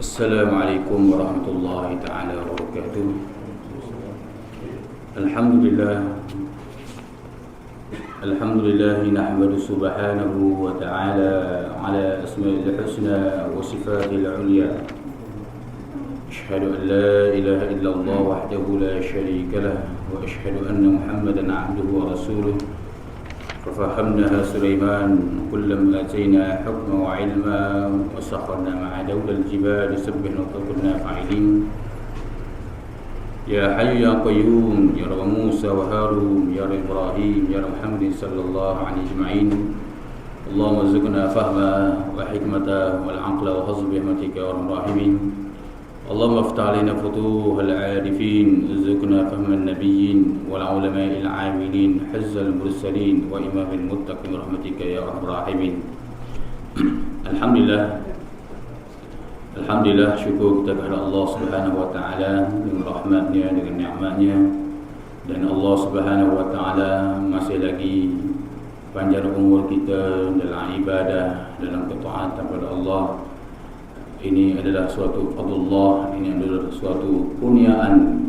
Assalamualaikum warahmatullahi taala wabarakatuh. Alhamdulillah nahmadu subhanahu wa ta'ala ala asma'il husna wa sifatil ulya. Ashhadu an la ilaha illallah wahdahu la syarika lah wa ashhadu anna Muhammadan 'abduhu wa rasuluh. ففهمناها سليمان كلما آتينا حكما وعلما وسخرنا مع دول الجبال يسبحن وكنا فاعلين يا حي يا قيوم يا رب موسى وهارون يا رب إبراهيم يا رب محمد صلى الله عليه أجمعين اللهم ارزقنا فهما وحكمة والعقل وحظ برحمتك يا أرحم الراحمين اللهم افتح علينا فتوح العارفين ارزقنا فهم النبيين والعلماء العاملين حز المرسلين وإمام المتقين برحمتك يا أرحم الراحمين. Alhamdulillah, syukur kita kepada Allah Subhanahu wa taala dengan rahmatnya, dengan nikmatnya, dan Allah Subhanahu wa taala masih lagi panjang umur kita dalam ibadah, dalam ketaatan kepada Allah. Ini adalah suatu fadlullah, ini adalah suatu kurniaan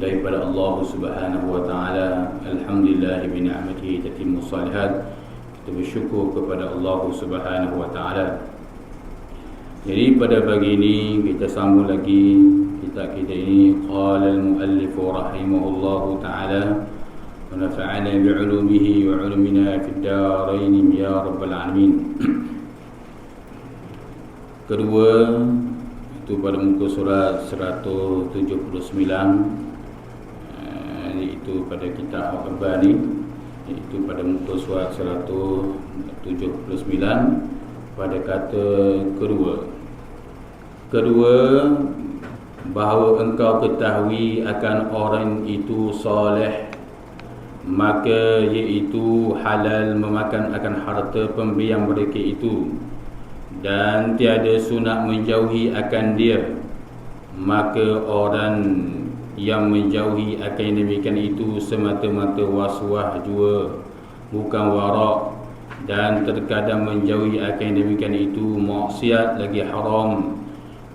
daripada Allah Subhanahu wa taala. Alhamdulillah bi ni'matihi tatimmu shalihat. Kita bersyukur kepada Allah Subhanahu wa taala. Jadi pada pagi ini kita sambung lagi kitab kita ini, qala al-muallif rahimahullahu taala wa nafa'ana bi 'ulumihi wa 'ulumina fid darain ya rabbal alamin. Kedua itu pada muka surat 179, iaitu pada kitab Al-Qabani, iaitu pada muka surat 179 pada kata kedua bahawa engkau ketahui akan orang itu soleh, maka iaitu halal memakan akan harta pemberian mereka itu, dan tiada sunat menjauhi akan dia, maka orang yang menjauhi akan yang demikian itu semata-mata waswah jua, bukan warak, dan terkadang menjauhi akan yang demikian itu maksiat lagi haram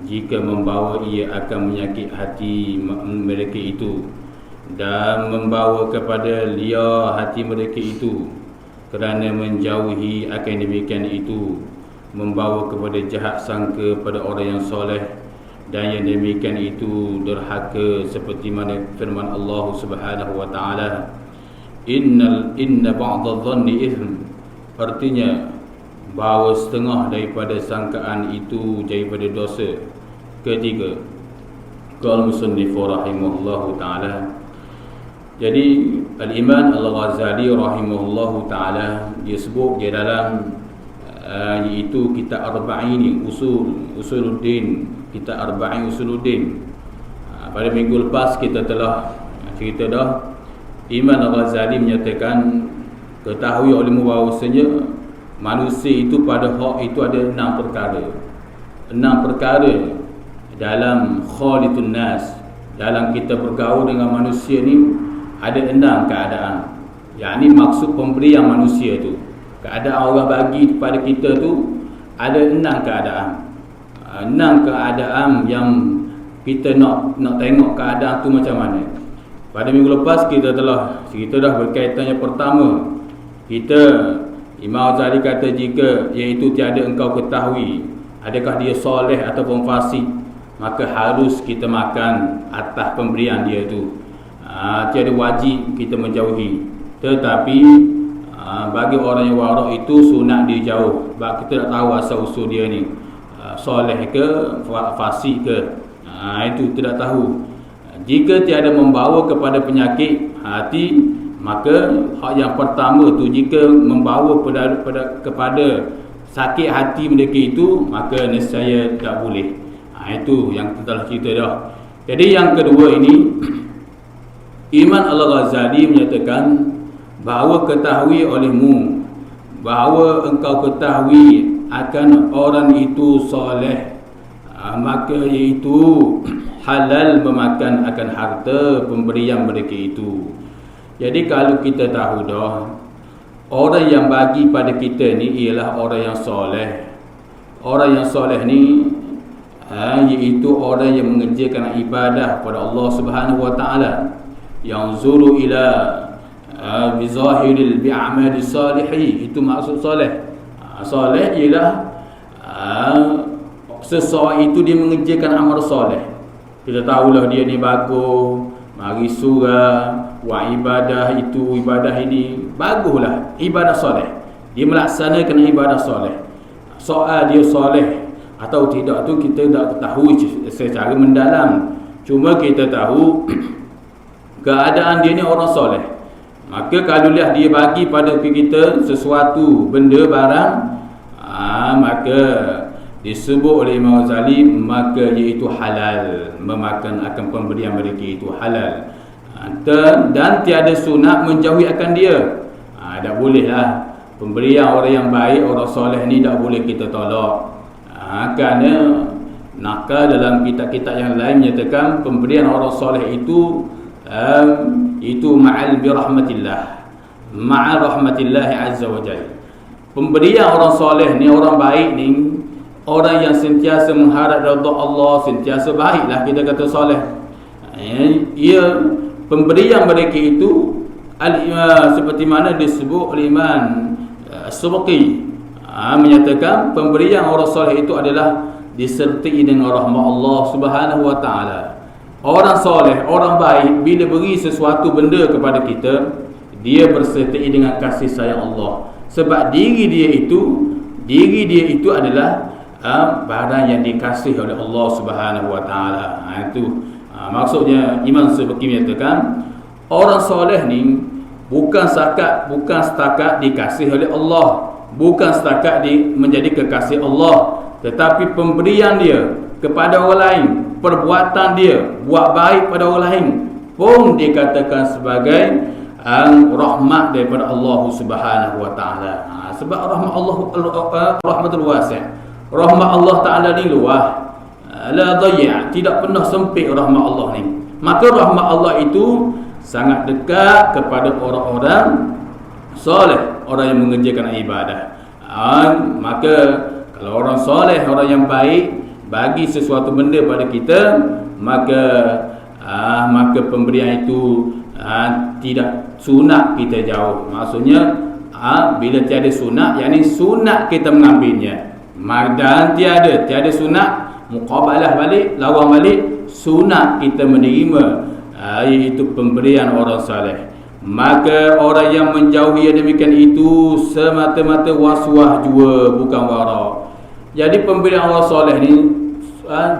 jika membawa ia akan menyakit hati mereka itu dan membawa kepada liar hati mereka itu, kerana menjauhi akan yang demikian itu membawa kepada jahat sangka pada orang yang soleh, dan yang demikian itu derhaka, seperti mana firman Allah Subhanahu wa taala, inna ba'dadh dhanni ithm, artinya bahawa setengah daripada sangkaan itu daripada dosa. Ketiga, qala musannif rahimahullahu taala. Jadi al-Imam Al-Ghazali rahimahullahu taala dia sebut di dalam iaitu kitab Arba'in ni, Usuluddin, kitab Arba'in Usuluddin. Pada minggu lepas kita telah cerita dah, Imam Al-Ghazali menyatakan ketahui olehmu bahawasanya manusia itu pada hak itu ada 6 perkara. 6 perkara dalam khalitun nas, dalam kita bergaul dengan manusia ni ada 6 keadaan. Yang ni maksud pemberian manusia tu, keadaan Allah bagi kepada kita tu ada 6 keadaan. 6 keadaan yang kita nak tengok keadaan tu macam mana. Pada minggu lepas kita telah cerita dah berkaitan yang pertama. Imam Ghazali kata jika iaitu tiada engkau ketahui adakah dia soleh ataupun fasik, maka harus kita makan atas pemberian dia tu. Tiada wajib kita menjauhi. Tetapi bagi orang yang warak itu sunat dia jauh, sebab kita tak tahu asal usul dia ni, soleh ke fasik ke, itu tidak tahu. Jika tiada membawa kepada penyakit hati, maka hak yang pertama tu, jika membawa kepada sakit hati mereka itu, maka nescaya tak boleh. Itu yang kita telah cerita dah. Jadi yang kedua ini, Imam Al-Ghazali menyatakan bahawa ketahui olehmu, bahawa engkau ketahui akan orang itu soleh, maka iaitu halal memakan akan harta pemberian mereka itu. Jadi kalau kita tahu dah, orang yang bagi pada kita ni ialah orang yang soleh. Orang yang soleh ni iaitu orang yang mengerjakan ibadah kepada Allah Subhanahu wa taala, yang zulu ila bizahiril bi'amali salihi. Itu maksud soleh. Soleh ialah seseorang itu dia mengerjakan amal soleh. Kita tahulah dia ni bagus, mari surah, buat ibadah itu, ibadah ini, baguslah, ibadah soleh. Dia melaksanakan ibadah soleh. Soal dia soleh atau tidak tu kita tak ketahui secara mendalam. Cuma kita tahu keadaan dia ni orang soleh. Maka kalaulah dia bagi pada kita sesuatu benda barang, maka disebut oleh Imam Ghazali, maka iaitu halal, memakan akan pemberian mereka itu halal. Dan tiada sunat menjauhi akan dia. Tak boleh lah pemberian orang yang baik, orang soleh ni tak boleh kita tolak. Kerana nakal dalam kitab-kitab yang lain menyatakan pemberian orang soleh itu ma'al birahmatillah, ma'al rahmatillah azza wa jalla. Pemberian orang soleh ni, orang baik ni, orang yang sentiasa mengharap redha Allah, sentiasa baiklah kita kata soleh. Pemberian mereka itu seperti mana disebut oleh Imam As-Subki, menyatakan pemberian orang soleh itu adalah disertai dengan rahmat Allah Subhanahu wa taala. Orang soleh, orang baik, bila beri sesuatu benda kepada kita, dia bersertai dengan kasih sayang Allah. Sebab diri dia itu adalah barang yang dikasihi oleh Allah Subhanahu wa taala. Itu maksudnya Imam Subki menyatakan orang soleh ni bukan setakat dikasihi oleh Allah, bukan setakat menjadi kekasih Allah, tetapi pemberian dia kepada orang lain, perbuatan dia buat baik pada orang lain pun dikatakan sebagai rahmat daripada Allah Subhanahu wa taala. Sebab rahmat Allah rahmatul wasi'. Rahmat Allah taala ni luas, la dhayya', tidak pernah sempit rahmat Allah ni. Maka rahmat Allah itu sangat dekat kepada orang-orang soleh, orang yang mengerjakan ibadah. Maka kalau orang soleh, orang yang baik bagi sesuatu benda pada kita, maka pemberian itu tidak sunat kita jauh. Maksudnya bila tiada sunat, yakni sunat kita mengambilnya. Dan tiada sunat muqabalah balik, lawan balik sunat kita menerima, iaitu pemberian orang soleh. Maka orang yang menjauhi yang demikian itu semata-mata waswah jua, bukan warak. Jadi pemberian orang soleh ni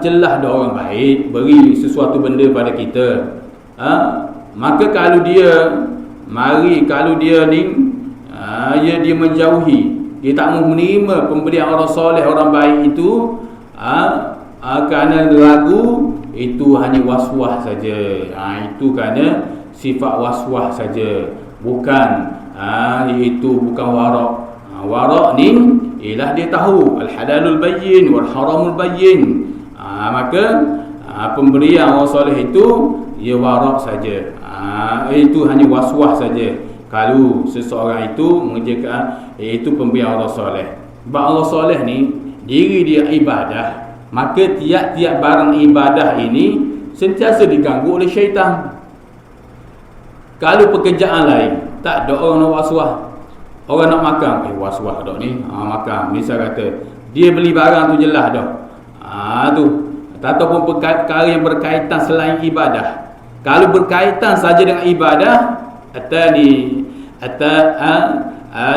jelas dah orang baik beri sesuatu benda pada kita. Maka kalau dia dia menjauhi, dia tak mau menerima pemberian orang soleh, orang baik itu, kerana ragu, itu hanya waswah saja. Itu kerana sifat waswah saja, bukan iaitu bukan warak. Warak ni ialah dia tahu al-halalul bayyin wal haramul bayyin. Maka pemberian orang soleh itu ia warak saja. Itu hanya waswah saja kalau seseorang itu mengerjakan iaitu pemberian orang soleh. Sebab Allah soleh ni diri dia ibadah, maka tiap-tiap barang ibadah ini sentiasa diganggu oleh syaitan. Kalau pekerjaan lain tak ada orang nak waswah. Orang nak makan, waswah dak ni, makan. Misal kata dia beli barang tu jelas dah. Tu ataupun perkara yang berkaitan selain ibadah. Kalau berkaitan saja dengan ibadah,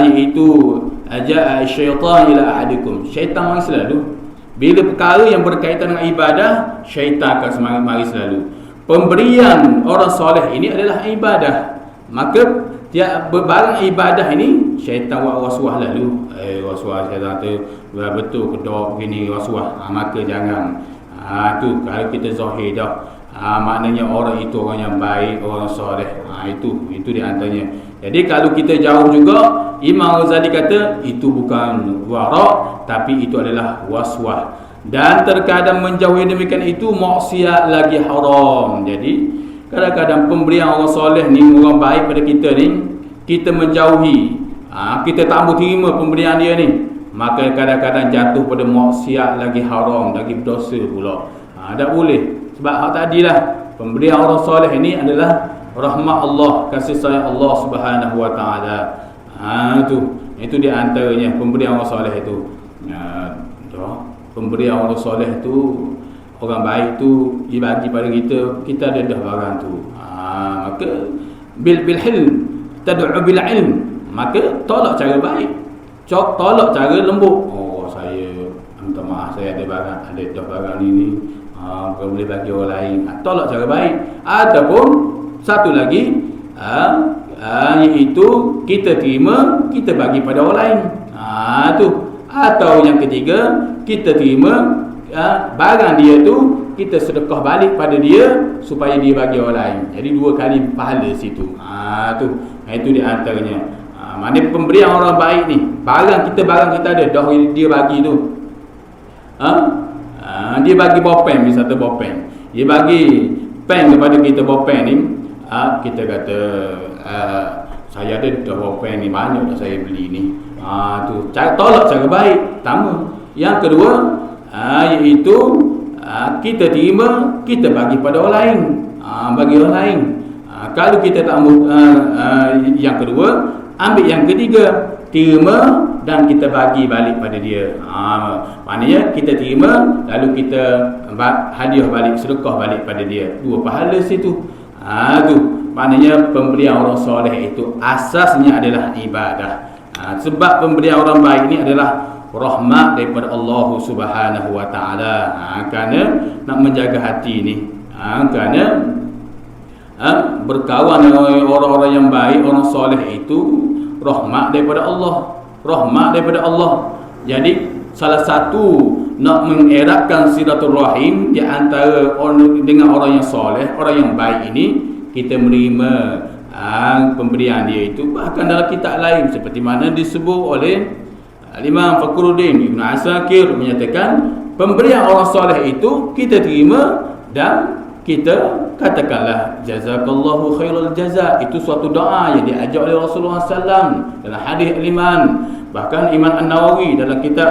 iaitu aja syaitan ila ahadikum. Syaitan mari selalu. Bila perkara yang berkaitan dengan ibadah, syaitan akan mari selalu. Pemberian orang soleh ini adalah ibadah. Maka barang ibadah ini syaitan buat waswah lalu. Waswah syaitan tu betul kedok begini waswah. Maka jangan. Tu kalau kita zahir dah. Maknanya orang itu orang yang baik, orang soleh. Itu di antaranya. Jadi kalau kita jauh juga, Imam Ghazali kata itu bukan warak, tapi itu adalah waswah. Dan terkadang menjauhi demikian itu maksiat lagi haram. Jadi kadang-kadang pemberian orang soleh ni, orang baik pada kita ni, kita menjauhi, kita tak mau terima pemberian dia ni, maka kadang-kadang jatuh pada maksiat lagi haram, lagi berdosa pula. Tak boleh. Sebab hak tadilah pemberian orang soleh ini adalah rahmat Allah, kasih sayang Allah Subhanahu wa taala. Itu di antaranya pemberian orang soleh itu. Pemberian orang soleh tu, orang baik tu dibagi pada kita ada dah barang tu. Maka bil hilm tad'u bil ilm, maka tolak cara baik, tolak cara lembut. Saya minta maaf, saya ada dah barang ini, boleh bagi orang lain. Tolak cara baik. Ataupun satu lagi, iaitu kita terima, kita bagi pada orang lain. Tu. Atau yang ketiga, kita terima barang dia tu, kita sedekah balik pada dia supaya dia bagi orang lain. Jadi 2 kali pahala situ. Itu di antaranya. Mana pemberian orang baik ni, barang kita ada dah dia bagi tu. Dia bagi bolpen, misalnya bolpen. Dia bagi pen kepada kita, bolpen ni. Kita kata saya ada dah bolpen ni, banyak dah saya beli ni. Tu tolak cara baik. Pertama. Yang kedua, iaitu kita terima, kita bagi pada orang lain. Bagi orang lain. Kalau kita tak yang kedua, ambil yang ketiga, terima dan kita bagi balik pada dia. Maknanya kita terima, lalu kita hadiah balik, sedekah balik pada dia. 2 pahala situ. Tu maknanya pemberian orang soleh itu asasnya adalah ibadah. Sebab pemberian orang baik ini adalah rahmat daripada Allah Subhanahu wa taala. Kerana nak menjaga hati ni, kerana berkawan dengan orang-orang yang baik, orang soleh itu rahmat daripada Allah, rahmat daripada Allah. Jadi salah satu nak mengeratkan silaturahim di antara orang dengan orang yang soleh, orang yang baik ini, kita menerima pemberian dia itu. Bahkan dalam kitab lain seperti mana disebut oleh Imam Fakhruddin Ibn Asakir menyatakan pemberian orang soleh itu kita terima dan kita katakanlah jazakallahu khairul jaza. Itu suatu doa yang diajar oleh Rasulullah SAW dalam hadis Al-Iman. Bahkan Imam An-Nawawi dalam kitab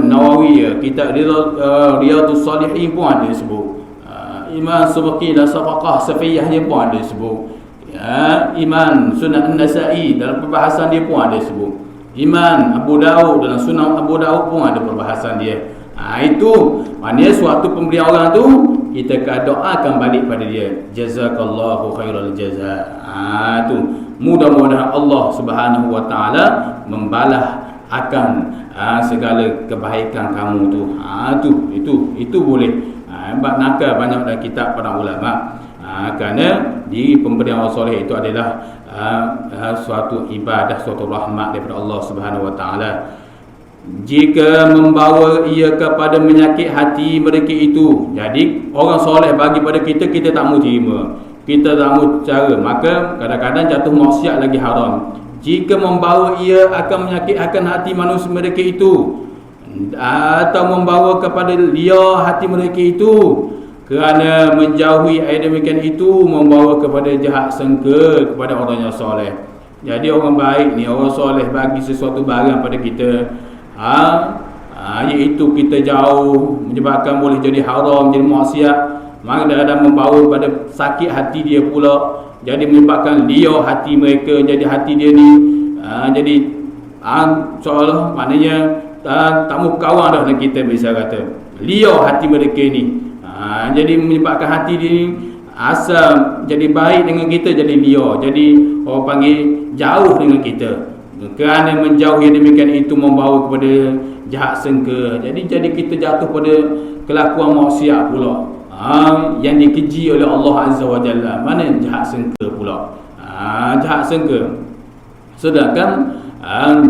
Nawawi, kitab Riyadhus Salihin pun ada sebut. Imam Subki dalam Safaqah Safiyahnya pun ada sebut. Imam Sunan An-Nasa'i dalam perbahasan dia pun ada sebut. Imam Abu Daud dalam Sunan Abu Daud pun ada perbahasan dia. Itu maknanya suatu pemberian orang tu kita doakan balik pada dia, jazakallahu khairul jaza. Tu mudah-mudahan Allah Subhanahu wa taala membalas akan segala kebaikan kamu tu. Itu boleh. Sebab nakal banyak dalam kitab para ulama. Kerana di pemberian orang soleh itu adalah suatu ibadah, suatu rahmat daripada Allah Subhanahu wa taala. Jika membawa ia kepada menyakit hati mereka itu, jadi orang soleh bagi pada kita, kita tak mau terima, kita tak mau cara, maka kadang-kadang jatuh maksiat lagi haram. Jika membawa ia akan menyakitkan hati manusia mereka itu, atau membawa kepada liar hati mereka itu, kerana menjauhi air demikian itu membawa kepada jahat sangka kepada orang yang soleh. Jadi orang baik ni, orang soleh bagi sesuatu barang pada kita, iaitu kita jauh, menyebabkan boleh jadi haram, jadi maksiat, maka kadang-kadang membawa pada sakit hati dia pula, jadi menyebabkan liar hati mereka, jadi hati dia ni jadi seolah maknanya tak mau kawan dah dengan kita, bisa kata liar hati mereka ni. Jadi menyebabkan hati dia ni asal jadi baik dengan kita, jadi liar, jadi orang panggil jauh dengan kita. Kerana menjauhi demikian itu membawa kepada jahat sangka. Jadi kita jatuh pada kelakuan maksiat pula, yang dikeji oleh Allah Azza wa Jalla. Mana jahat sangka pula? Jahat sangka. Sedangkan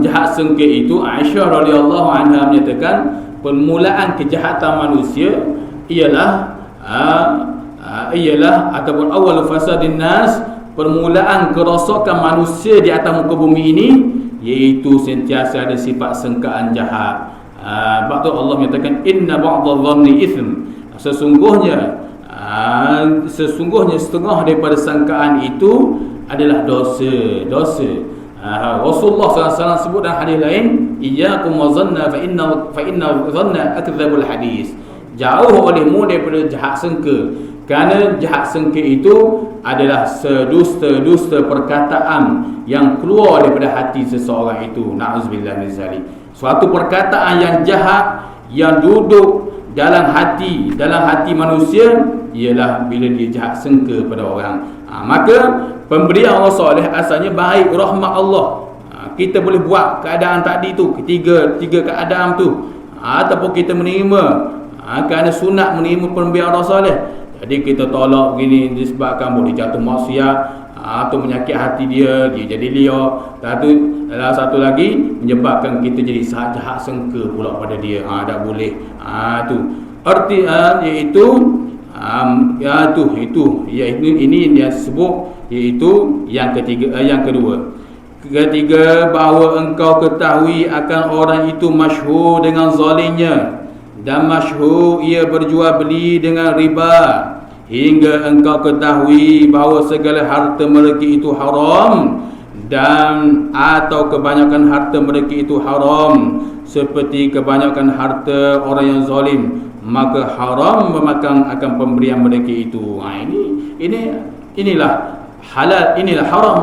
jahat sangka itu, Aisyah radhiyallahu anha menyatakan permulaan kejahatan manusia ialah ataupun awal fasadin nas, permulaan kerosakan manusia di atas muka bumi ini, iaitu sentiasa ada sifat sangkaan jahat. Sebab tu Allah menyatakan inna ba'dadh-dhanni ithm, sesungguhnya setengah daripada sangkaan itu adalah dosa. Rasulullah SAW sebut dalam hadis lain, iyyakum wa dhanna fa inna dhanna akdzabul hadis. Jauh olehmu daripada jahat sangka, kerana jahat sangka itu adalah sedusta-dusta perkataan yang keluar daripada hati seseorang itu. Na'udzubillah min zalik. Suatu perkataan yang jahat yang duduk dalam hati manusia ialah bila dia jahat sangka pada orang. Maka pemberian orang soleh asalnya baik, rahmat Allah. Kita boleh buat keadaan tadi tu, tiga keadaan tu, ataupun kita menerima kerana sunat menerima pemberian orang soleh. Jadi kita tolak begini disebabkan boleh jatuh maksiat, atau menyakit hati dia jadi liar. Satu lagi menyebabkan kita jadi jahat sangka pula pada dia. Tak boleh. Tu arti iaitu ini dia sebut, iaitu yang ketiga, yang kedua. Ketiga, bahawa engkau ketahui akan orang itu masyhur dengan zalimnya, dan masyhur ia berjual beli dengan riba, hingga engkau ketahui bahawa segala harta mereka itu haram, dan atau kebanyakan harta mereka itu haram seperti kebanyakan harta orang yang zalim, maka haram memakan akan pemberian mereka itu. Inilah halal, inilah haram.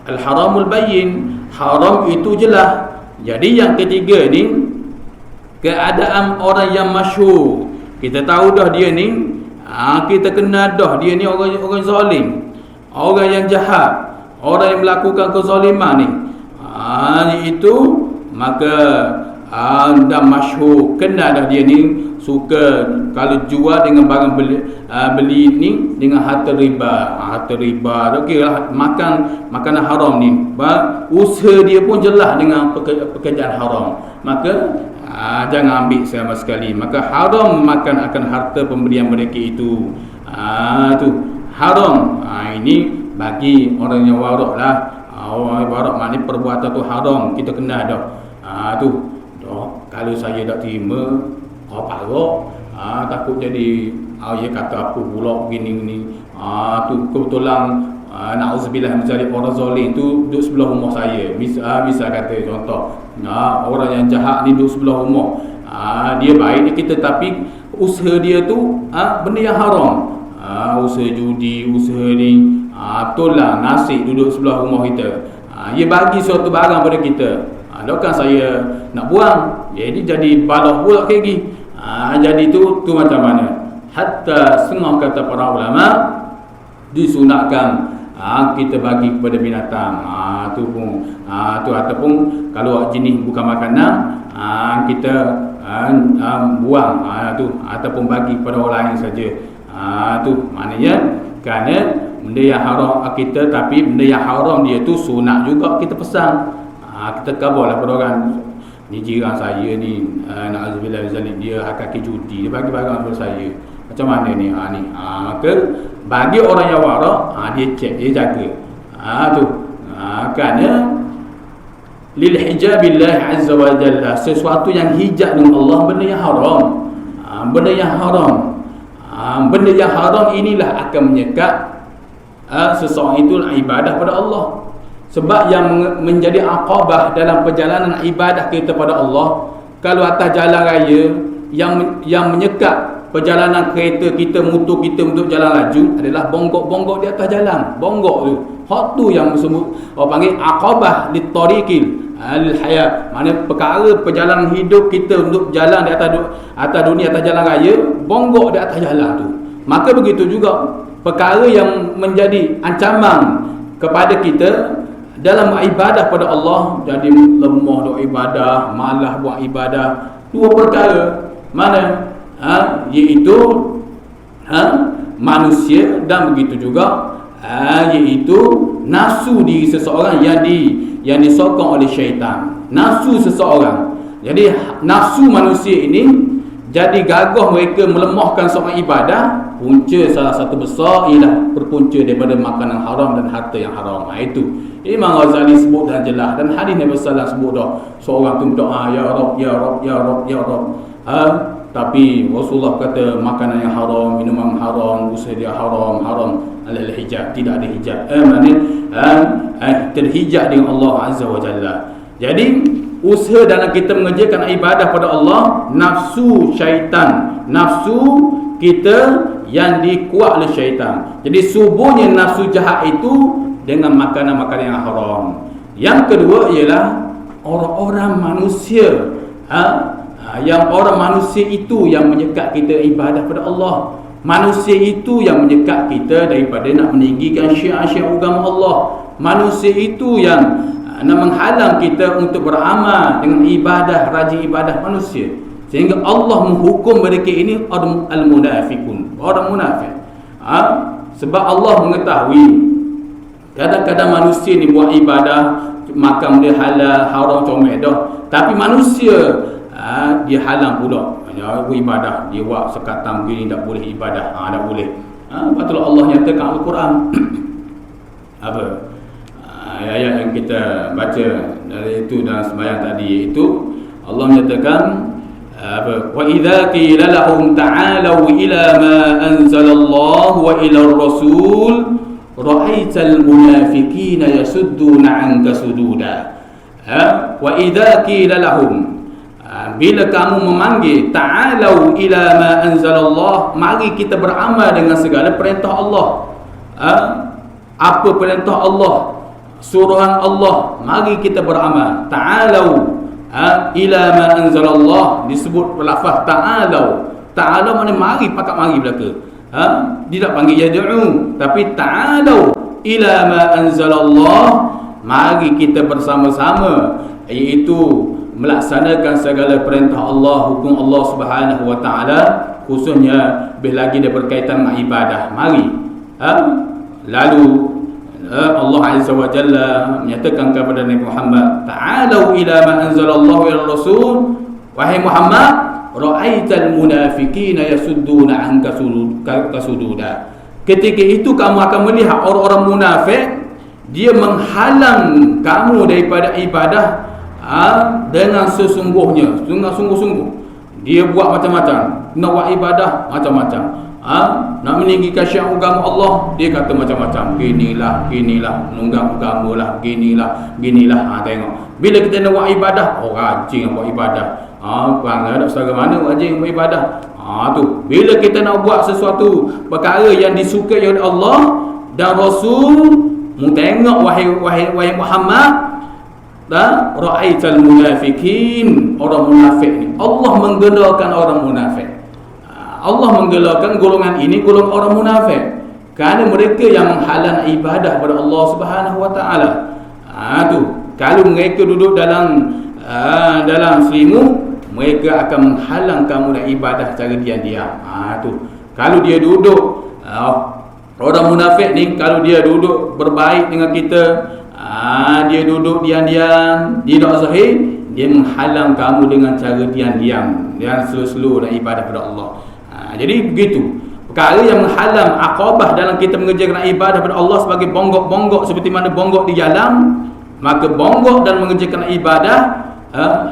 Al-haramul bayyin, haram itu jelas. Jadi yang ketiga ni, keadaan orang yang masyhur. Kita tahu dah dia ni, kita kenal dah dia ni orang zalim, orang yang jahat, orang yang melakukan kezaliman ni. Itu maka dah masyhur, kenal dah dia ni, suka kalau jual dengan barang beli ni dengan harta riba. Harta riba okeylah, makanan haram ni. Usaha dia pun jelas dengan pekerjaan haram. Maka jangan ambil sama sekali. Maka haram makan akan harta pemberian mereka itu. Tu haram. Ini bagi orang yang warak lah. Orang warak maknanya perbuatan tu haram, kita kenal dah. Tu kalau saya tak terima, kau parok, takut jadi dia kata apa pula begini. Tu kebetulan na'udzubillah min zalik, orang zalim tu duduk sebelah rumah saya. Misal kata contoh, orang yang jahat ni duduk sebelah rumah. Dia baik ni kita, tapi usaha dia tu benda yang haram. Usaha judi, usaha ni, tolak nasi duduk sebelah rumah kita. Dia bagi suatu barang pada kita. Dokkan saya nak buang, jadi balah pula kayak gini. Jadi tu macam mana? Hatta setengah kata para ulama disunatkan kita bagi kepada binatang. Tu pun tu ataupun kalau jenis bukan makanan, kita buang tu, ataupun bagi kepada orang lain saja. Tu maknanya kerana benda yang haram kita, tapi benda yang haram dia tu sunat juga kita pesan. Kita kabarlah pada orang ni, jiran saya ni, na'udzubillah min zalik, dia hakiki judi, dia bagi barang kepada saya. Macam mana ni? Maka bagi orang yang warak, dia cek, dia jaga. Tu kerana lil hijabillah azza wa jalla, sesuatu yang hijab dengan Allah, benda yang haram. Benda yang haram. Benda yang haram inilah akan menyekat seseorang itu ibadah pada Allah. Sebab yang menjadi aqabah dalam perjalanan ibadah kita pada Allah, kalau atas jalan raya yang menyekat perjalanan kereta kita, motor kita untuk jalan laju adalah bonggok-bonggok di atas jalan. Bonggok tu, hak tu yang orang panggil aqabah litariqil al-hayat. Maknanya perkara perjalanan hidup kita untuk jalan di atas dunia, atas jalan raya, bonggok di atas jalan tu. Maka begitu juga perkara yang menjadi ancaman kepada kita dalam ibadah pada Allah, jadi lemah doa ibadah, malah buat ibadah. Dua perkara mana? Iaitu manusia, dan begitu juga iaitu nafsu diri seseorang yang disokong oleh syaitan. Nafsu seseorang. Jadi nafsu manusia ini jadi gagah mereka melemahkan seorang ibadah. Punca salah satu besar ialah berpunca daripada makanan haram dan harta yang haram. Itu Imam Ghazali sebut dan jelas, dan hadis Nabi sallallahu alaihi wasallam sebut dah, seorang tu berdoa ya Rabb ya Rabb ya Rabb ya Rabb. Tapi Rasulullah kata makanan yang haram, minuman haram, usaha dia haram alal hijab, tidak ada hijab. Maknanya terhijab dengan Allah Azza wa Jalla. Jadi usaha dalam kita mengerjakan ibadah pada Allah, nafsu syaitan, nafsu kita yang dikuat oleh syaitan. Jadi subuhnya nafsu jahat itu dengan makanan-makanan yang haram. Yang kedua ialah orang-orang manusia, yang orang manusia itu yang menyekat kita ibadah pada Allah. Manusia itu yang menyekat kita daripada nak meninggikan syiar-syiar agama Allah. Manusia itu yang nak menghalang kita untuk beramal dengan ibadah, rajin ibadah manusia. Sehingga Allah menghukum mereka ini al-munafiqun, orang munafik. Sebab Allah mengetahui kadang-kadang manusia ni buat ibadah, makan dia halal, haram, comel dah. Tapi manusia dia halang pula. Ibadah dia buat sekatan begini tak boleh ibadah, tak boleh. Betul Allah nyatakan Al-Quran. Apa? Ayat yang kita baca dari itu dalam sembahyang tadi, iaitu Allah menyatakan wa idza qila lahum ta'alu ila ma anzalallahu wa ila ar-rasul ra'aital munafiqina yasudduna 'anka sududa. Wa idza qila lahum, bila kamu memanggil ta'alu ila ma anzalallah, mari kita beramal dengan segala perintah Allah. Apa perintah Allah, suruhan Allah, mari kita beramal. Ta'alu ila ma anzalallah, disebut lafaz ta'alu. Ta'alu maknanya mari, pakat mari belaka. Dia tak panggil yad'u, tapi ta'alu ila ma anzalallah, mari kita bersama-sama, iaitu melaksanakan segala perintah Allah, hukum Allah Subhanahu wa taala, khususnya lebih lagi dia berkaitan dengan ibadah. Mari. Lalu Allah Azza wa Jalla menyatakan kepada Nabi Muhammad, ta'alu ila ma anzalallahu ila rasul, wahai Muhammad, ra'aital munafiqina yasudduna 'anka sududa. Ketika itu kamu akan melihat orang-orang munafik, dia menghalang kamu daripada ibadah dengan sesungguhnya, dengan sungguh-sungguh. Dia buat macam-macam, nak buat ibadah macam-macam. Nak meninggikan syiar agama Allah, dia kata macam-macam. Ginilah, menunggang agama lah, ginilah. Tengok. Bila kita nak buat ibadah, rajin buat ibadah. Bangga tak setara mana rajin buat ibadah. Tu. Bila kita nak buat sesuatu perkara yang disukai oleh Allah dan Rasul, mu tengok wahai Muhammad, ra'aital munafiqin, orang munafik ni. Allah menggelarkan orang munafik. Allah menggelarkan golongan ini golongan orang munafik kerana mereka yang menghalang ibadah kepada Allah Subhanahu wa taala. Tu. Kalau mereka duduk dalam selimut, mereka akan menghalang kamu dari ibadah secara diam-diam. Tu. Kalau dia duduk, orang munafik ni kalau dia duduk berbaik dengan kita, dia duduk diam-diam, dia tak zahir, dia menghalang kamu dengan cara diam-diam dan slow-slow dan ibadah kepada Allah. Jadi begitu. Perkara yang menghalang aqabah dalam kita mengerjakan ibadah kepada Allah sebagai bonggok-bonggok seperti mana bonggok di jalan, maka bonggok dan mengerjakan ibadah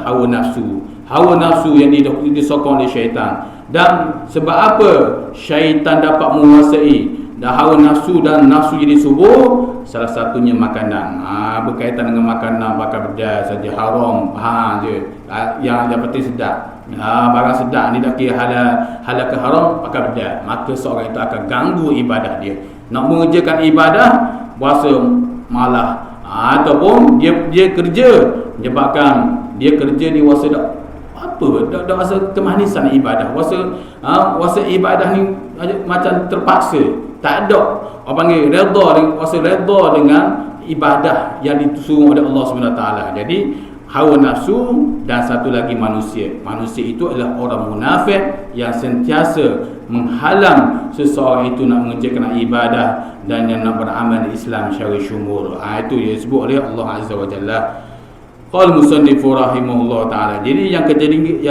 hawa nafsu. Hawa nafsu yang disokong oleh syaitan. Dan sebab apa syaitan dapat menguasai dan hawa nafsu dan nafsu jadi subur? Salah satunya makanan. Berkaitan dengan makanan, bakar pedas saja, haram, je. Yang penting sedap. Barang sedap ni tak kira halal ke haram, bakar pedas. Maka seorang itu akan ganggu ibadah dia. Nak mengerjakan ibadah, puasa malah. Ataupun dia kerja, menyebabkan dia kerja ni rasa tak rasa kemanisan ibadah. Rasa ibadah ni macam terpaksa. Tak ada. Orang panggil rasa redha dengan ibadah yang disuruh oleh Allah SWT. Jadi hawa nafsu dan satu lagi manusia. Manusia itu adalah orang munafik yang sentiasa menghalang seseorang itu nak mengerjakan ibadah dan yang nak beramal di Islam secara syumur. Itu yang disebut oleh Allah Azza wa Jalla. Qal musannifu rahimahullah ta'ala. Jadi yang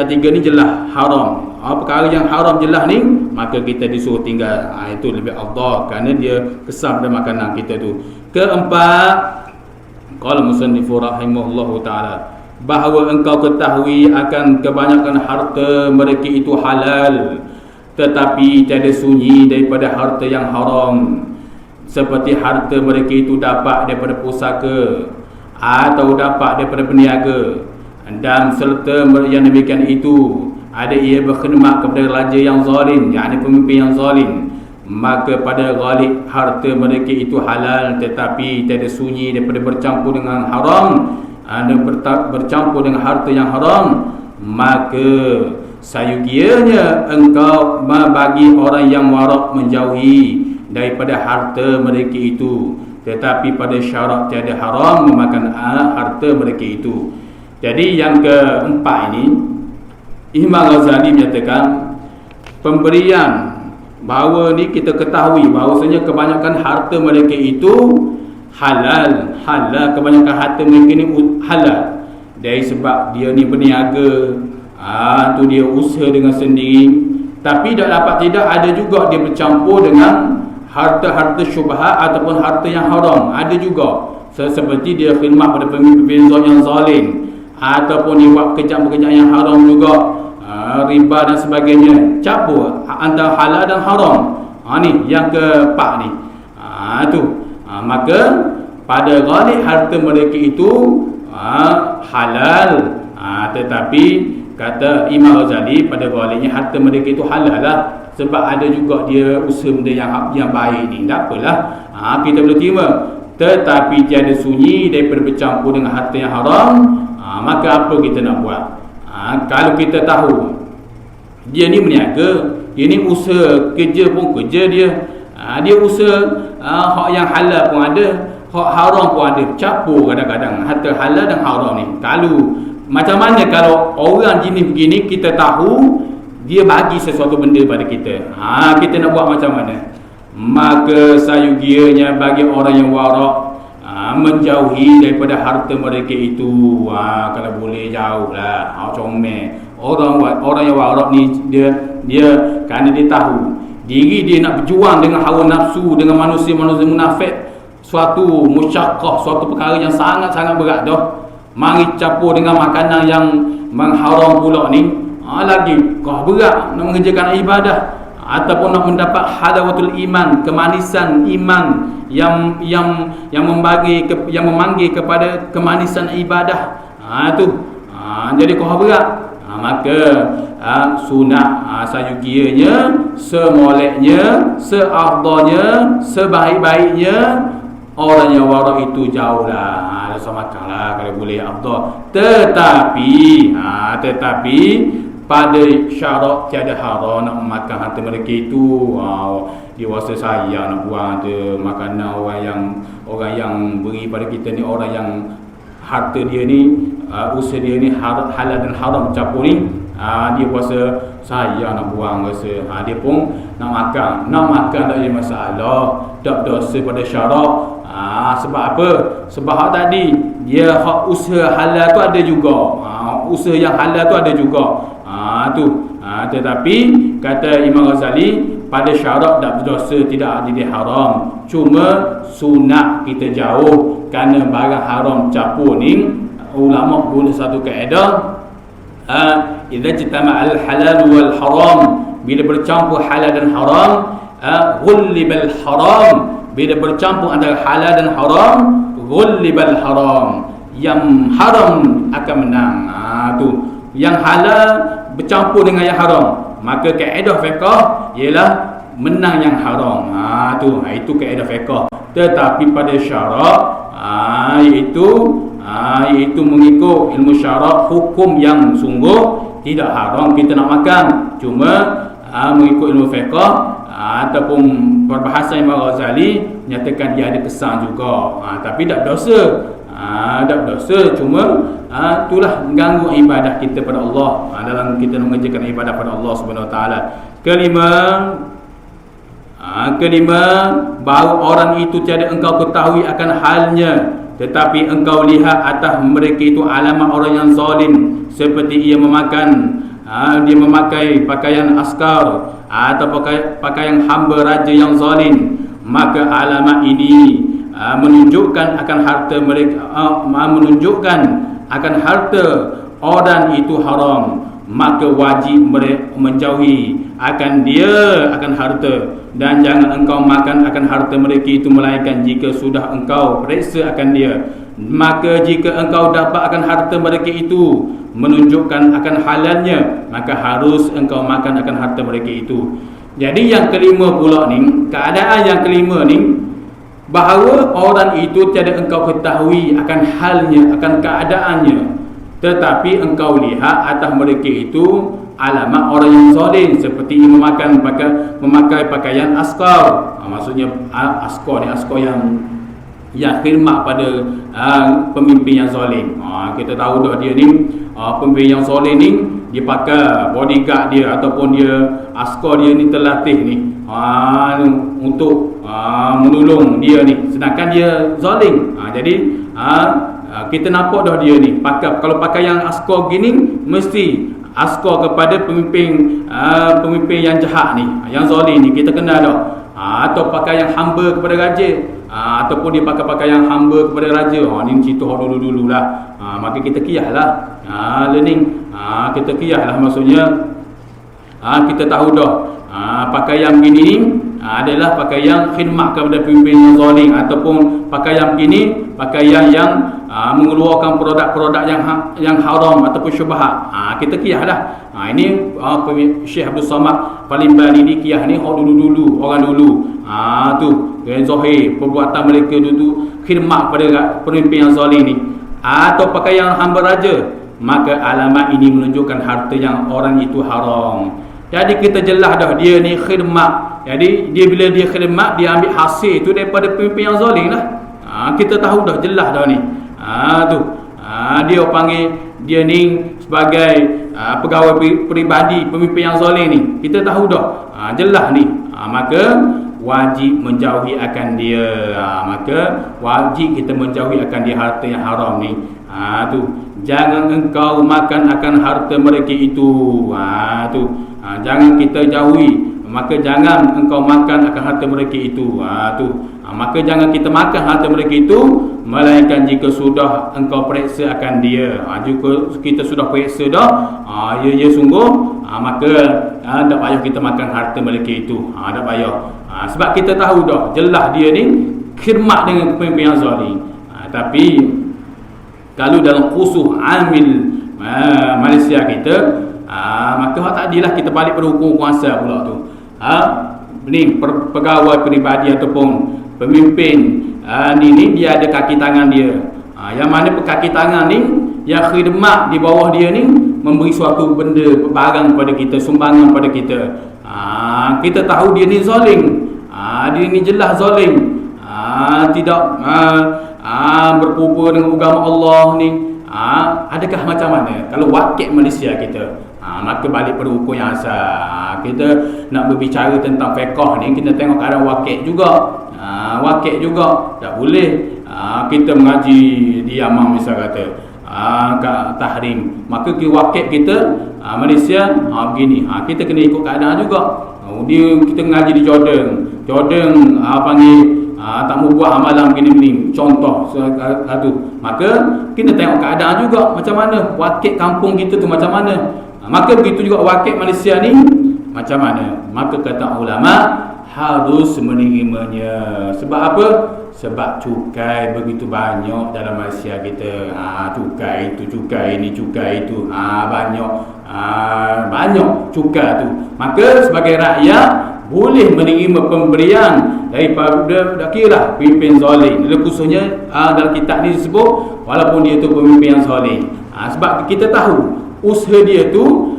tiga ni jelas haram. Perkara yang haram jelas ni, maka kita disuruh tinggal. Itu lebih afdal kerana dia kesan pada makanan kita tu. Keempat, qal musannifu rahimahullah ta'ala, bahawa engkau ketahui akan kebanyakan harta mereka itu halal, tetapi tiada sunyi daripada harta yang haram. seperti harta mereka itu dapat daripada pusaka atau dapat daripada peniaga, dan serta yang demikian itu ada ia berkhidmat kepada raja yang zalim, yakni pemimpin yang zalim, maka pada ghalib harta mereka itu halal tetapi tiada sunyi daripada bercampur dengan haram, bercampur dengan harta yang haram, maka sayugianya engkau bagi orang yang warak menjauhi daripada harta mereka itu, tetapi pada syarat tiada haram memakan harta mereka itu. Jadi yang keempat ini, Imam Ghazali menyatakan pemberian, bahawa ni kita ketahui bahawasanya kebanyakan harta mereka itu halal, kebanyakan harta mereka ni halal. Dari sebab dia ni berniaga, tu dia usaha dengan sendiri, tapi dapat tidak ada juga dia bercampur dengan harta-harta syubhat ataupun harta yang haram, ada juga. Seperti dia khidmat pada pemimpin yang zalim, ataupun dia buat pekerjaan-pekerjaan yang haram juga, riba dan sebagainya, campur antara halal dan haram. Ni yang keempat ni. Maka pada ghalib harta mereka itu halal, tetapi kata Imam Ghazali pada ghalibnya harta mereka itu halal lah, sebab ada juga dia usaha benda yang baik ni, tak apalah, kita boleh terima. Tetapi tiada sunyi daripada bercampur dengan harta yang haram, maka apa kita nak buat? Kalau kita tahu dia ni berniaga, dia ni usaha, kerja pun kerja dia, dia usaha, hak yang halal pun ada, hak haram pun ada, campur kadang-kadang harta halal dan haram ni. Kalau macam mana kalau orang jenis begini kita tahu dia bagi sesuatu benda pada kita, kita nak buat macam mana? Maka sayugianya bagi orang yang warak menjauhi daripada harta mereka itu. Kalau boleh jauhlah, comel. Orang yang warak ni dia kerana dia tahu diri dia nak berjuang dengan hawa nafsu, dengan manusia-manusia munafik, suatu musyaqqah, suatu perkara yang sangat-sangat berat dah. Mari campur dengan makanan yang mengharam pula ni, lagi kau berat nak mengerjakan ibadah, ataupun nak mendapat halawatul iman, kemanisan iman yang memanggil kepada kemanisan ibadah. Jadi kau berat. Maka sunat sayugianya, semoleknya, seafdalnya, sebaik-baiknya orang yang warak itu jauhlah, rasa makanlah kalau boleh afdal. Tetapi pada syarat tiada haram nak makan harta mereka itu. Dia rasa sayang nak buang harta makanan orang yang beri pada kita ni, orang yang harta dia ni, usaha dia ni halal dan haram campur ni, dia rasa sayang nak buang, rasa dia pun nak makan tak ada masalah, tak dosa pada syarat. Sebab apa? Sebab hak tadi dia hak usaha halal tu ada juga, usaha yang halal tu ada juga. Tetapi kata Imam Ghazali pada syarat tak berdosa, tidak jadi haram, cuma sunat kita jauh kerana barang haram campur ni. Ulama guna satu kaedah, idza jitama al halal wal haram, bila bercampur halal dan haram, ghullibal haram, bila bercampur antara halal dan haram, ghullibal haram, yang haram akan menang. Yang halal bercampur dengan yang haram, maka kaedah fiqh ialah menang yang haram. Itu kaedah fiqh. Tetapi pada syarak, iaitu mengikut ilmu syarak, hukum yang sungguh tidak haram kita nak makan, cuma mengikut ilmu fiqh ataupun perbahasan Imam Ghazali nyatakan dia ada kesan juga, tapi tak dosa. Tak dosa, cuma itulah mengganggu ibadah kita pada Allah, dalam kita mengerjakan ibadah pada Allah Subhanahu Wa Taala. Kelima, bahawa orang itu tiada engkau ketahui akan halnya, tetapi engkau lihat atas mereka itu alamat orang yang zalim, seperti ia dia memakai pakaian askar atau pakaian hamba raja yang zalim. Maka alamat ini menunjukkan akan harta mereka, menunjukkan akan harta orang itu haram. maka wajib menjauhi akan dia akan harta, dan jangan engkau makan akan harta mereka itu melainkan jika sudah engkau periksa akan dia. Maka jika engkau dapat akan harta mereka itu menunjukkan akan halalnya, maka harus engkau makan akan harta mereka itu. Jadi yang kelima pula ni, keadaan yang kelima ni, bahawa orang itu tiada engkau ketahui akan halnya, akan keadaannya, tetapi engkau lihat atas mereka itu alamat orang yang zalim, seperti memakai pakaian askar. Maksudnya askar ni askar yang khidmat pada pemimpin yang zalim. Kita tahu dah dia ni pemimpin yang zalim ni, dia pakai bodyguard dia ataupun dia askar dia ni terlatih ni untuk menolong dia ni, sedangkan dia zalim. Jadi kita nampak dah dia ni kalau pakai yang askar gini, mesti askar kepada pemimpin yang jahat ni, yang zalim ni, kita kenal dah. Atau pakai yang hamba kepada raja, ataupun dia pakai pakaian hamba kepada raja. Ni cerita dulu-dulu lah. Maka kita kiyahlah learning, kita kiyahlah, maksudnya kita tahu dah pakaian begini ni adalah pakaian khidmat kepada pemimpin yang zalim, ataupun pakaian begini pakaian yang mengeluarkan produk-produk yang haram ataupun syubhat. Kita kiyahlah. Ini Syekh Abdul Samad Al-Bani ni kiyah ni dulu-dulu, orang dulu. Tu zahir perbuatan mereka dulu khidmat pada pemimpin yang zalim ni, atau pakaian hamba raja, maka alamat ini menunjukkan harta yang orang itu haram. Jadi kita jelas dah dia ni khidmat. Jadi bila dia khidmat, dia ambil hasil tu daripada pemimpin yang zalim lah. Kita tahu dah, jelas dah ni. Dia panggil dia ni sebagai pegawai peribadi pemimpin yang zalim ni. Kita tahu dah, jelas ni. Maka wajib menjauhi akan dia. Maka wajib kita menjauhi akan dia harta yang haram ni. Tu jangan engkau makan akan harta mereka itu. Jangan kita jauhi. Maka jangan engkau makan akan harta mereka itu. Maka jangan kita makan harta mereka itu, melainkan jika sudah engkau periksa akan dia. Jika kita sudah periksa dah, ya sungguh, maka tak payah kita makan harta mereka itu. Tak payah. Sebab kita tahu dah, jelas dia ni khidmat dengan pemimpin yang zalim. Tapi kalau dalam khusus amil Malaysia kita, maka tak adilah kita balik pada hukum kuasa pula tu. Ni pegawai peribadi ataupun pemimpin ni dia ada kaki tangan dia. Yang mana kaki tangan ni yang khidmat di bawah dia ni memberi suatu benda, barang kepada kita, sumbangan pada kita. Kita tahu dia ni zalim. Dia ni jelas zalim. Tidak berpupu dengan agama Allah ni. Adakah macam mana kalau wakil Malaysia kita? Maka balik pada hukum yang asal. Kita nak berbicara tentang fiqh ni, kita tengok keadaan wakil juga. Wakil juga tak boleh kita mengaji di Yaman misal kata kat tahrim, maka wakil kita Malaysia begini, kita kena ikut keadaan juga. Kita mengaji di Jordan panggil tak mau buat amalan begini-begini, contoh satu, maka kita tengok keadaan juga macam mana wakil kampung kita tu macam mana. Maka begitu juga wakil Malaysia ni macam mana. Maka kata ulama harus menerimanya. Sebab apa? Sebab cukai begitu banyak dalam Malaysia kita. Cukai itu, cukai ini, cukai itu, banyak cukai tu. Maka sebagai rakyat boleh menerima pemberian daripada kira pemimpin zalim. Khususnya dalam kitab ni disebut walaupun dia tu pemimpin yang zalim. Sebab kita tahu usaha dia tu,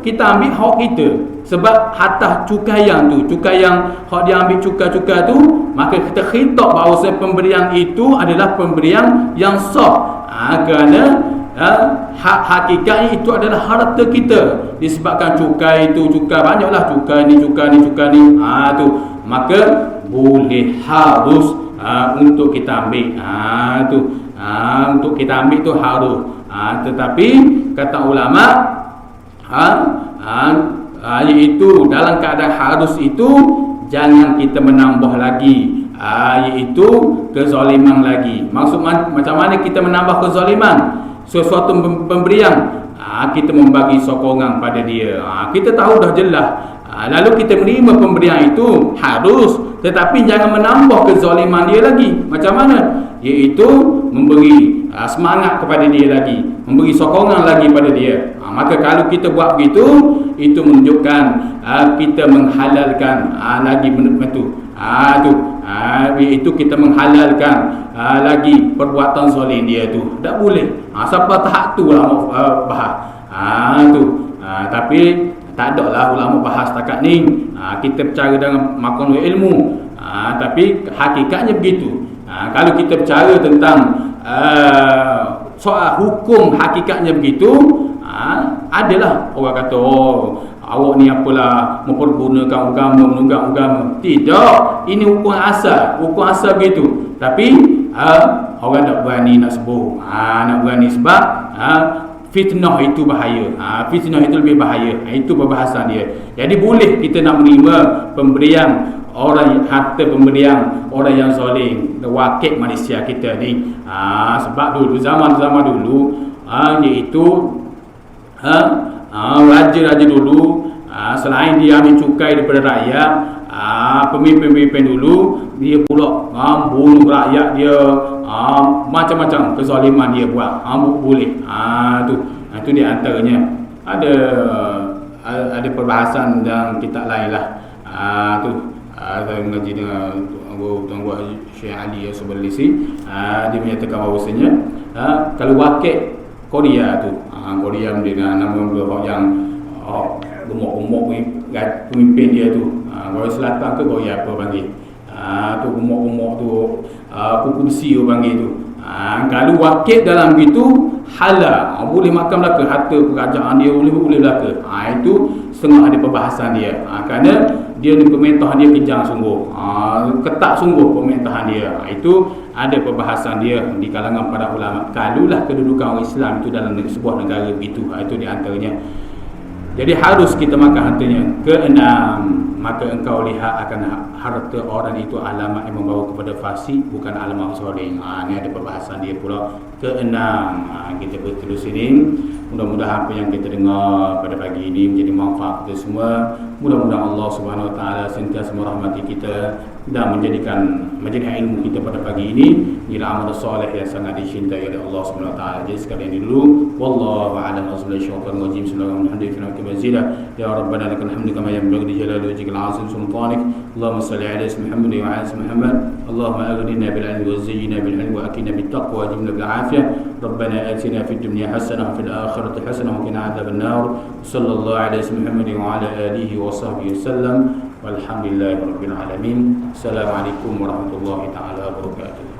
kita ambil hak kita. Sebab atas cukai yang hak dia ambil cukai tu, maka kita khitab bahawa pemberian itu adalah pemberian yang sah. Kerana hak hakikatnya itu adalah harta kita. Disebabkan cukai itu, cukai banyaklah, cukai ni tu, maka boleh, harus untuk kita ambil. Untuk kita ambil tu harus. Tetapi kata ulama, iaitu dalam keadaan harus itu jangan kita menambah lagi, iaitu kezaliman lagi. Maksud macam mana kita menambah kezaliman? Sesuatu pemberian kita membagi sokongan pada dia. Kita tahu dah jelas. Lalu kita menerima pemberian itu harus, tetapi jangan menambah kezaliman dia lagi. Macam mana? Iaitu memberi semangat kepada dia lagi, memberi sokongan lagi pada dia. Maka kalau kita buat begitu, itu menunjukkan kita menghalalkan lagi benda tu. Itu kita menghalalkan lagi perbuatan zalim dia tu. Tak boleh. Siapa tahap tu lah bahas. Tapi tak ada lah ulama bahas setakat ni. Kita bercara dengan makan ilmu. Tapi hakikatnya begitu. Kalau kita bercara tentang soal hukum hakikatnya begitu, adalah orang kata awak ni apalah mempergunakan agama, menunggang agama. Tidak, ini hukum asal begitu. Tapi orang tak berani nak sebut. Nak berani sebab fitnah itu bahaya. Fitnah itu lebih bahaya. Itu perbahasan dia. Jadi boleh kita nak menerima pemberian harta pemberian orang yang zalim, wakil manusia kita ni. Sebab dulu zaman dulu iaitu raja-raja dulu, selain dia ambil cukai daripada rakyat, pemimpin-pemimpin dulu dia pula bunuh rakyat dia, macam-macam kezaliman dia buat. Boleh. Itu di antaranya. Ada perbahasan dan kitab lain lah. Saya mengaji dengan Tuan Guru Syekh Ali Subelisi. Dia menyatakan bahawasanya kalau wakil Korea tu, Korea dengan nama orang yang gemuk-gemuk pemimpin dia tu, Korea Selatan ke Korea apa panggil, tu gemuk-gemuk tu, kuku besi tu panggil tu. Kalau wakil dalam itu halal, boleh makan belaka harta kerajaan dia, boleh belaka. Itu setengah ada perbahasan dia. Kerana dia ni pemerintahan dia kejam sungguh, ketat sungguh pemerintahan dia. Itu ada perbahasan dia di kalangan para ulama. Kalulah kedudukan orang Islam itu dalam sebuah negara begitu, itu di antaranya. Jadi harus kita makan hartanya. Keenam, maka engkau lihat akan harta orang itu alamat yang membawa kepada fasik, bukan alamat zalim. Ini ada perbahasan dia pula. Keenam, kita berterus ini. Mudah-mudahan apa yang kita dengar pada pagi ini menjadi manfaat kita semua. Mudah-mudahan Allah Subhanahu Wa Taala sentiasa merahmati kita dan menjadikan ilmu kita pada pagi ini ialah amal soleh yang sangat dicintai oleh Allah Subhanahu Wa Taala. Jadi sekalian ini dulu, wallahu a'lam bishawab. Ya Rabbana lakal hamdu kama yanbaghi li jalali wajhikal azim sultanik. Allahumma salli ala Muhammad wa ala Muhammad. Allahumma aghnina bil ilmi wa zayyina bil ilmi wa akina bit taqwa wa jibna bil afiyah. Rabbana atina fid dunya hasanah wa fil akhirati hasanah wa qina adhaban nar. Sallallahu ala Muhammad wa ala alihi wa sahbihi wasallam. Walhamdulillahirabbil alamin. Assalamualaikum warahmatullahi taala wabarakatuh.